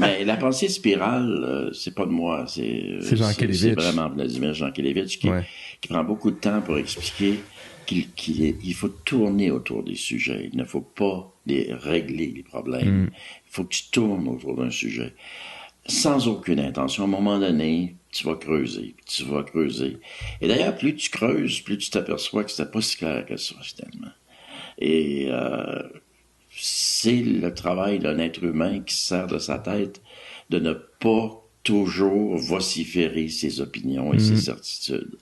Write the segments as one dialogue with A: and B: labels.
A: Mais la pensée spirale, c'est pas de moi, c'est
B: Jankélévitch.
A: C'est vraiment Vladimir Jankélévitch qui prend beaucoup de temps pour expliquer qu'il faut tourner autour des sujets. Il ne faut pas les régler, les problèmes. Il faut que tu tournes autour d'un sujet. Sans aucune intention. À un moment donné, tu vas creuser. Et d'ailleurs, plus tu creuses, plus tu t'aperçois que c'était pas si clair que ça, finalement. Et c'est le travail d'un être humain qui se sert de sa tête de ne pas toujours vociférer ses opinions et ses certitudes.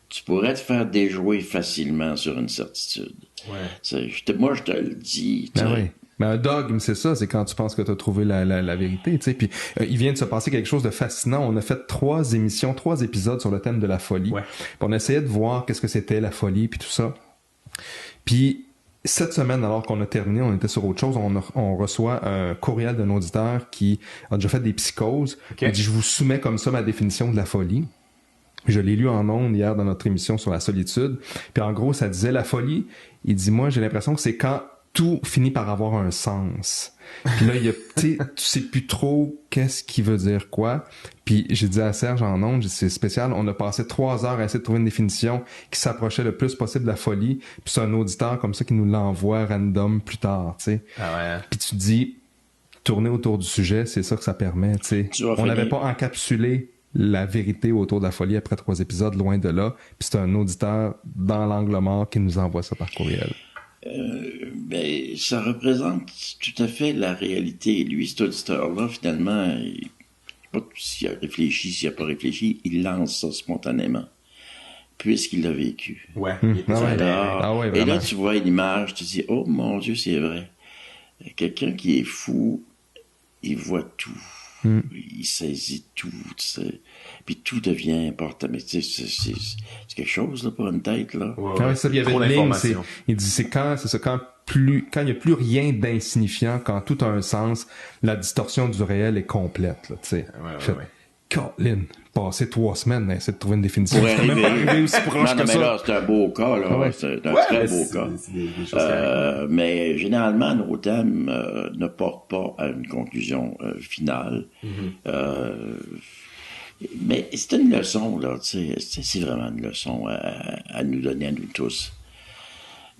A: Tu pourrais te faire déjouer facilement sur une certitude. Ouais. Moi, je te le dis.
B: Ben oui. Mais un dogme, c'est ça, c'est quand tu penses que tu as trouvé la vérité, tu sais. Puis il vient de se passer quelque chose de fascinant. On a fait 3 épisodes sur le thème de la folie. Ouais. Puis on essayait de voir qu'est-ce que c'était la folie, puis tout ça. Puis cette semaine, alors qu'on a terminé, on était sur autre chose, on reçoit un courriel d'un auditeur qui a déjà fait des psychoses. Okay. Il dit, je vous soumets comme ça ma définition de la folie. Je l'ai lu en ondes hier dans notre émission sur la solitude. Puis en gros, ça disait la folie. Il dit, moi, j'ai l'impression que c'est quand tout finit par avoir un sens. Puis là, tu sais plus trop qu'est-ce qui veut dire quoi. Puis j'ai dit à Serge en ondes, c'est spécial, on a passé 3 heures à essayer de trouver une définition qui s'approchait le plus possible de la folie. Puis c'est un auditeur comme ça qui nous l'envoie random plus tard, tu sais. Ah ouais. Puis tu te dis, tourner autour du sujet, c'est ça que ça permet, tu sais. On n'avait pas encapsulé la vérité autour de la folie après 3 épisodes, loin de là. Puis c'est un auditeur dans l'angle mort qui nous envoie ça par courriel.
A: Ben, ça représente tout à fait la réalité. Et lui, cet auditeur-là, finalement, pas s'il a réfléchi, s'il n'a pas réfléchi, il lance ça spontanément, puisqu'il l'a vécu.
C: Ouais.
A: Et là, tu vois une image, tu te dis, oh mon Dieu, c'est vrai. Quelqu'un qui est fou, il voit tout. Il saisit tout, tu sais. Puis tout devient important. Mais tu sais, c'est quelque chose, là, pour une tête, là.
B: Ouais, ça, il y avait une ligne, il dit, quand il n'y a plus rien d'insignifiant, quand tout a un sens, la distorsion du réel est complète, là, tu sais. Ouais. Colin, passer 3 semaines à essayer de trouver une définition.
A: Pour arriver aussi proche que ça. Mais là, c'est un beau cas, là. Ouais. C'est un très beau cas. C'est des choses mais généralement, nos thèmes ne portent pas à une conclusion finale. Mais c'est une leçon, là, tu sais. C'est vraiment une leçon à nous donner, à nous tous.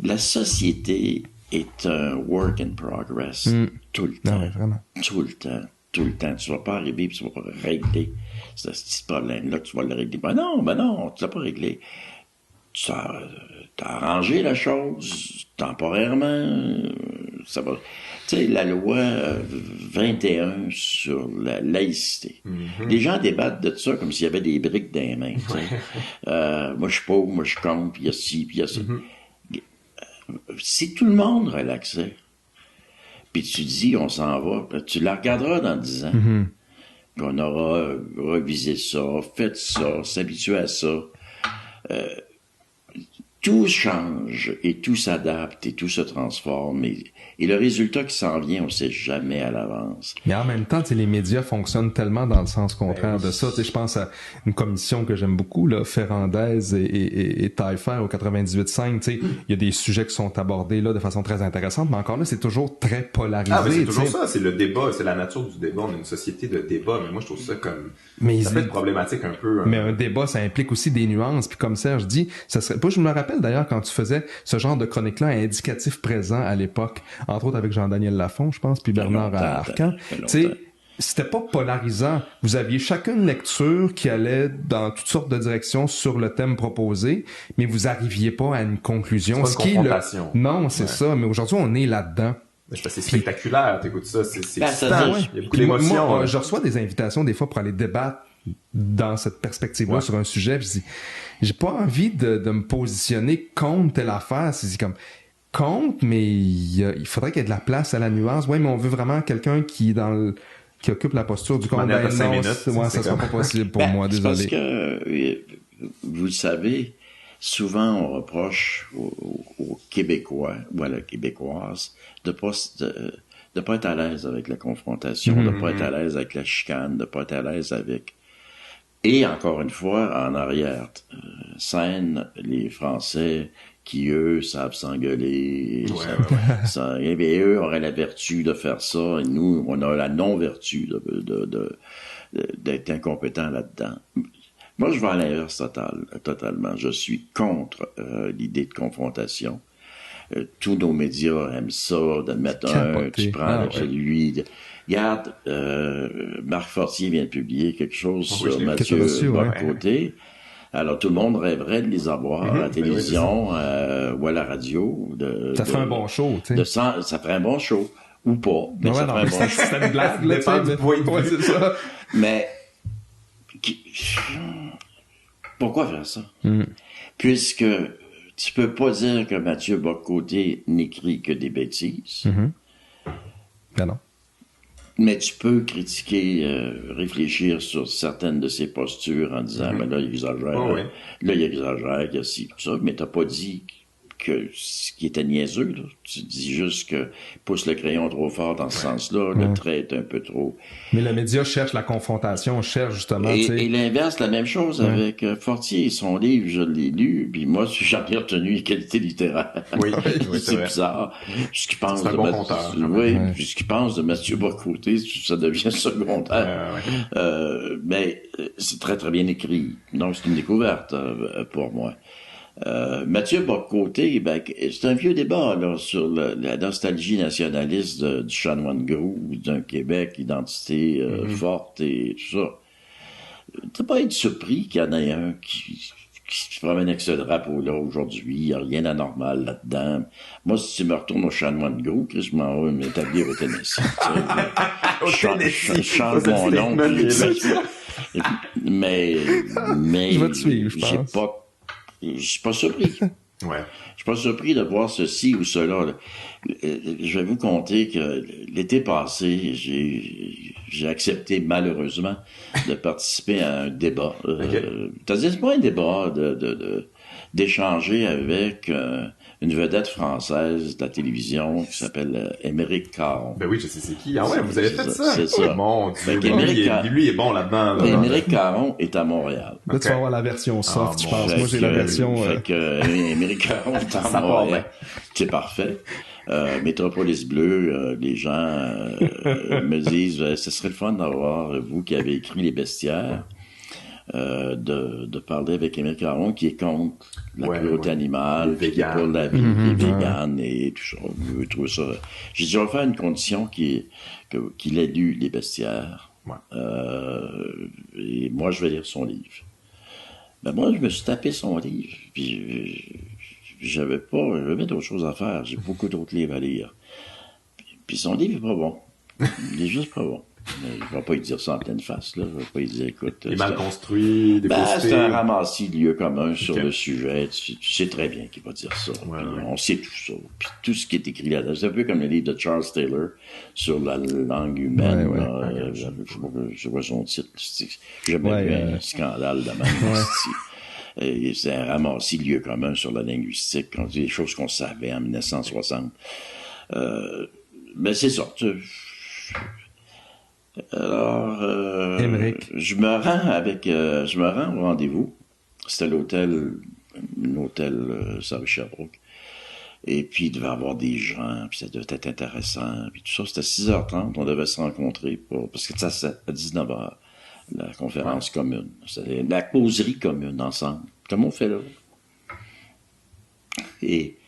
A: La société est un work in progress tout le temps.
B: Vraiment.
A: Tout le temps. Tu vas pas arriver et tu vas pas régler ce petit problème-là, tu vas le régler. Ben non, tu l'as pas réglé. Tu as arrangé la chose temporairement. Ça va. Tu sais, la loi 21 sur la laïcité. Les gens débattent de ça comme s'il y avait des briques dans les mains. Moi, je suis pauvre, moi, je suis contre, puis il y a ci, puis il y a ça. Si tout le monde relaxait, puis tu dis, on s'en va, tu la regarderas dans 10 ans. Puis on aura revisé ça, fait ça, s'habitué à ça. Tout change et tout s'adapte et tout se transforme. Et le résultat qui s'en vient, on ne sait jamais à l'avance.
B: Mais en même temps, les médias fonctionnent tellement dans le sens contraire de ça. Je pense à une commission que j'aime beaucoup, là, Ferrandez et Taillefer au 98.5. Il y a des sujets qui sont abordés là de façon très intéressante, mais encore là, c'est toujours très polarisé.
C: Ah, mais c'est toujours ça, c'est le débat, c'est la nature du débat. On est une société de débat, mais moi, je trouve ça comme... ça peut être problématique un peu.
B: Mais un débat, ça implique aussi des nuances. Puis comme Serge dit, ça serait... Moi, je me rappelle d'ailleurs quand tu faisais ce genre de chronique-là indicatif présent à l'époque, entre autres avec Jean-Daniel Lafont, je pense, puis Bernard Arcan. Tu sais, c'était pas polarisant. Vous aviez chacun une lecture qui allait dans toutes sortes de directions sur le thème proposé, mais vous arriviez pas à une conclusion.
C: C'est pas une confrontation.
B: Non, c'est ça. Mais aujourd'hui, on est là-dedans.
C: C'est spectaculaire, t'écoutes ça. C'est
A: il y
C: a beaucoup d'émotions.
B: Moi, je reçois des invitations des fois pour aller débattre dans cette perspective-là sur un sujet. Puis je dis, j'ai pas envie de me positionner contre telle affaire. C'est comme contre, mais il faudrait qu'il y ait de la place à la nuance. Ouais, mais on veut vraiment quelqu'un qui occupe la posture du contre.
C: Ça
B: sera pas possible pour moi, désolé.
A: Parce que vous le savez, souvent on reproche aux Québécois ou à la Québécoise de pas être à l'aise avec la confrontation, de pas être à l'aise avec la chicane, de pas être à l'aise avec... Et encore une fois, en arrière scène, les Français qui, eux, savent s'engueuler. Et eux auraient la vertu de faire ça, et nous, on a la non-vertu d'être incompétents là-dedans. Moi, je vais à l'inverse totalement. Je suis contre l'idée de confrontation. Tous nos médias aiment ça, de mettre un qui prend celui... Regarde, Marc Fortier vient de publier quelque chose sur Mathieu Bock-Côté. Alors, tout le monde rêverait de les avoir à la télévision ou à la radio.
B: Ça ferait un bon show, tu sais.
A: Ça ferait un bon show. Ou pas, mais ça ferait un bon show.
B: C'est une blague, là, c'est ça.
A: Mais... Pourquoi faire ça? Puisque tu peux pas dire que Mathieu Bock-Côté n'écrit que des bêtises.
B: Ben non.
A: Mais tu peux critiquer, réfléchir sur certaines de ses postures en disant, mais là, il exagère. Là, il exagère, il y a ci, tout ça. Mais t'as pas dit que ce qui était niaiseux, là. Tu dis juste que pousse le crayon trop fort dans ce sens-là, le trait est un peu trop...
B: Mais le média cherche la confrontation, cherche justement...
A: Et l'inverse, la même chose avec Fortier. Son livre, je l'ai lu, puis moi, j'en ai retenu les qualités littéraires. C'est bizarre. Ce qu'il pense
C: de bon conteur.
A: Ce qu'il pense de Mathieu Bock-Côté, ça devient secondaire. Mais c'est très, très bien écrit. Donc, c'est une découverte pour moi. Mathieu Bock-Côté, c'est un vieux débat là, sur la nostalgie nationaliste du chanoine gros, d'un Québec, identité forte et tout ça. T'as pas été surpris qu'il y en ait un qui se promène avec ce drapeau-là aujourd'hui, il n'y a rien d'anormal là-dedans. Moi, si tu me retournes au chanoine gros, Chris, je m'en vais m'établir au Tennessee. Je change mon nom. Mais
B: je vais te suivre, je pense.
A: Je suis pas surpris. Je suis pas surpris de voir ceci ou cela. Je vais vous conter que l'été passé, j'ai accepté malheureusement de participer à un débat. C'est pas un débat d'échanger avec une vedette française de la télévision qui s'appelle Émeric Caron.
C: Ben oui, je sais c'est qui. Ah ouais, vous avez fait ça?
A: C'est ça.
C: Mon Dieu, lui est bon là-dedans.
A: Émeric Caron est à Montréal.
B: Là, tu vas avoir la version soft, je pense. Moi, j'ai la version...
A: Fait que Émeric Caron est à Montréal. C'est parfait. Métropolis Bleu, les gens me disent ce serait le fun d'avoir vous qui avez écrit Les Bestiaires, de parler avec Émeric Caron qui est contre la cruauté animale, qui est pour la vie, qui est vegan et tout ça. Je trouve ça. J'ai dit, on va faire une condition qu'il ait lu Les Bestiaires. Et moi, je vais lire son livre. Ben moi, je me suis tapé son livre, puis j'avais d'autres choses à faire. J'ai beaucoup d'autres livres à lire. Puis son livre est pas bon. Il est juste pas bon. Mais je vais pas lui dire ça en pleine face, là. Je vais pas lui dire, écoute...
C: Il est mal construit,
A: c'est un ramassis de lieux communs sur le sujet. Tu sais très bien qu'il va dire ça. On sait tout ça. Puis tout ce qui est écrit là-dedans. C'est un peu comme le livre de Charles Taylor sur la langue humaine. Je vois son titre. J'ai jamais vu un scandale de même. C'est un ramassis de lieux communs sur la linguistique. On dit des choses qu'on savait en 1960. Mais c'est ça. Alors, je me rends au rendez-vous. C'était l'hôtel Sarah Sherbrooke. Et puis, il devait y avoir des gens, puis ça devait être intéressant. Puis tout ça, c'était 6h30, on devait se rencontrer parce que ça, c'est à 19h, la conférence commune. C'était la causerie commune ensemble, comme on fait là. Et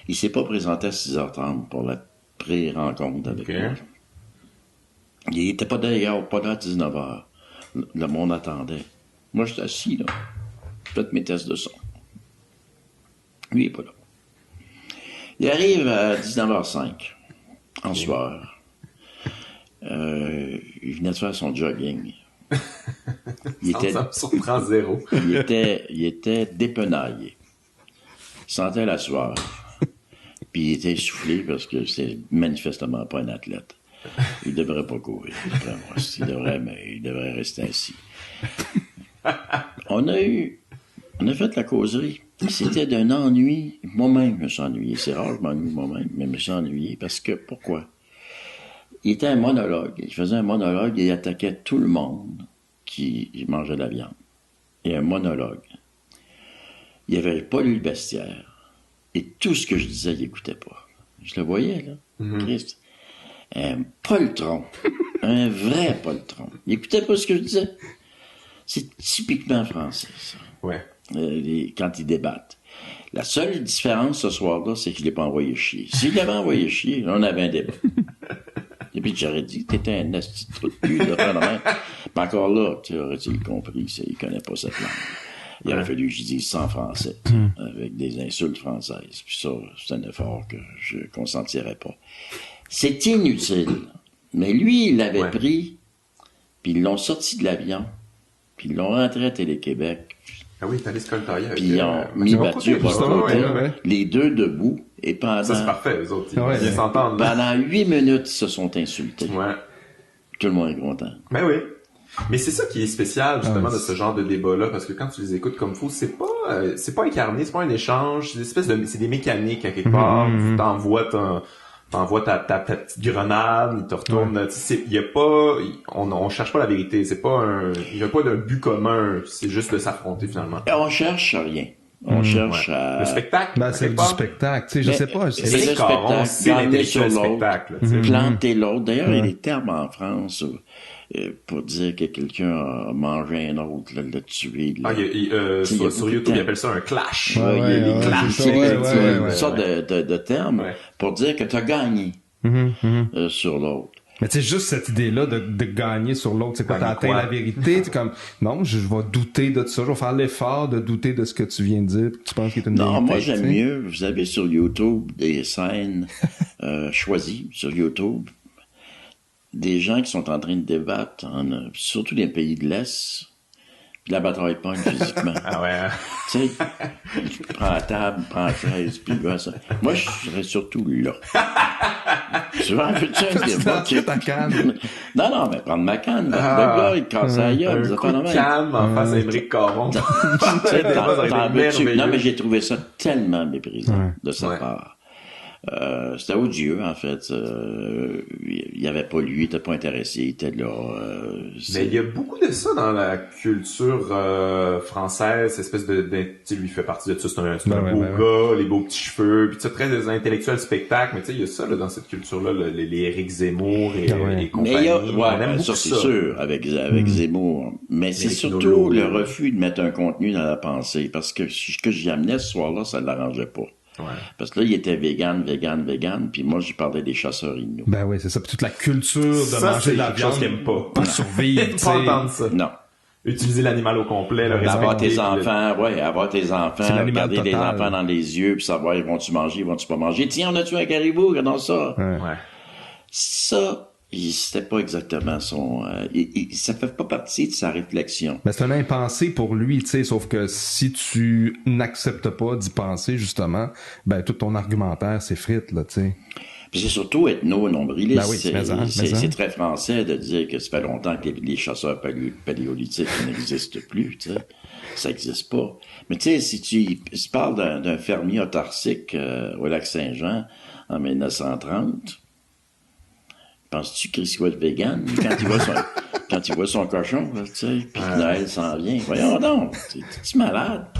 A: il s'est pas présenté à 6h30 pour la pré-rencontre avec moi. Il n'était pas d'ailleurs pas là à 19h. Le monde attendait. Moi, j'étais assis, là. Faites mes tests de son. Lui, il n'est pas là. Il arrive à 19h05, en soir. Il venait de faire son jogging.
C: Ça me surprend zéro.
A: il était dépenaillé. Il sentait la sueur. Puis il était essoufflé parce que c'est manifestement pas un athlète. Il devrait pas courir. Il devrait rester assis. On a fait la causerie. C'était d'un ennui. Moi-même, je me suis ennuyé. C'est rare, je m'ennuie moi-même, mais je me suis ennuyé parce que, pourquoi? Il était un monologue. Il faisait un monologue et il attaquait tout le monde qui mangeait de la viande. Et un monologue. Il avait pas lu Le Bestiaire. Et tout ce que je disais, il écoutait pas. Je le voyais, là. Christ. Un poltron. Un vrai poltron. Il écoutait pas ce que je disais. C'est typiquement français, ça.
C: Ouais.
A: Quand ils débattent. La seule différence ce soir-là, c'est que je l'ai pas envoyé chier. S'il l'avait envoyé chier, on avait un débat. Et puis j'aurais dit, t'étais un asti de trou de cul, là, mais encore là, tu aurais-tu compris, il connaît pas cette langue. Il aurait fallu que je dise ça en français, avec des insultes françaises. Puis ça, c'est un effort que je consentirais pas. C'est inutile. Mais lui, il l'avait pris, puis ils l'ont sorti de l'avion, puis ils l'ont rentré à Télé-Québec.
C: Ah oui, t'allais se coltailler avec...
A: Puis ils ont mis Mathieu Bocoté, les deux debout, et pendant...
C: Ça, c'est parfait, les autres. Ils s'entendent.
A: Pendant 8 minutes, ils se sont insultés.
C: Ouais.
A: Tout le monde est content.
C: Ben oui. Mais c'est ça qui est spécial, justement, de ce genre de débat-là, parce que quand tu les écoutes comme fou, c'est pas incarné, c'est pas un échange, c'est des mécaniques à quelque part. Tu t'envoies ta petite grenade, il te retourne, il y a pas, on cherche pas la vérité, il y a pas d'un but commun, c'est juste de s'affronter finalement.
A: Et on cherche rien. On cherche à...
C: Le spectacle?
B: Ben, c'est du spectacle, tu sais, je sais pas.
A: C'est le spectacle,
C: c'est l'intellectuel spectacle.
A: Planter l'autre. D'ailleurs, il y a des termes en France pour dire que quelqu'un a mangé un autre, l'a tué. Là.
C: Sur YouTube, ils appellent ça un clash.
A: Il y a des clashs.
B: Une
A: sorte de terme pour dire que tu as gagné sur l'autre.
B: Mais tu sais, juste cette idée-là de gagner sur l'autre, c'est quoi, t'as atteint la vérité, c'est comme, non, je vais douter de ça, je vais faire l'effort de douter de ce que tu viens de dire, tu penses qu'il est une vérité.
A: Non, moi j'aime mieux, vous avez sur YouTube des scènes choisies sur YouTube, des gens qui sont en train de débattre, surtout des pays de l'Est, puis la bataille pogne physiquement.
C: Ah ouais.
A: Tu sais, tu prends la table, prends la chaise, puis ça. Moi, je serais surtout là. Tu vois, veux-tu un débat?
B: Ta canne.
A: Non, mais prendre ma canne. Le gars, il casse la gueule.
C: Un coup de canne en face à Émeric Caron.
A: Non, mais j'ai trouvé ça tellement méprisant de sa part. C'était odieux, en fait. Il avait pas lui, il était pas intéressé, il était là.
C: Mais il y a beaucoup de ça dans la culture française, cette espèce de tu sais, lui fait partie de ça, c'est un beau gars, les beaux petits cheveux, puis tu sais, très intellectuel spectacle, mais tu sais, il y a ça là, dans cette culture-là, les Éric Zemmour et compagnie. Mais on aime
A: ça, c'est sûr, avec Zemmour. Mais c'est surtout le refus de mettre un contenu dans la pensée, parce que ce que j'y amenais ce soir-là, ça ne l'arrangeait pas. Ouais. Parce que là, il était vegan, puis moi, je parlais des chasseurs inuits.
B: Ben oui, c'est ça. Puis toute la culture de manger de la viande.
C: Chose qu'il aime pas.
B: Pas survivre,
C: pas entendre ça.
A: Non.
C: Utiliser l'animal au complet, le respecter.
A: Avoir tes enfants, regarder les enfants dans les yeux, puis savoir, ils vont-tu manger, ils vont-tu pas manger. Tiens, on a tué un caribou, regardons ça.
C: Ouais.
A: Ça, c'était pas exactement son... ça fait pas partie de sa réflexion.
B: Mais c'est un impensé pour lui, tu sais, sauf que si tu n'acceptes pas d'y penser, justement, ben tout ton argumentaire s'effrite, là, tu sais.
A: Puis c'est surtout ethno-nombriliste.
B: Ben oui,
A: c'est très français de dire que ça fait longtemps que les chasseurs paléolithiques n'existent plus, tu sais. Ça n'existe pas. Mais tu sais, si tu parles d'un fermier autarcique au lac Saint-Jean en 1930... Penses-tu qu'il va être vegan quand il voit son cochon, là, tu sais, puis Noël s'en vient? Voyons donc, t'es-tu malade?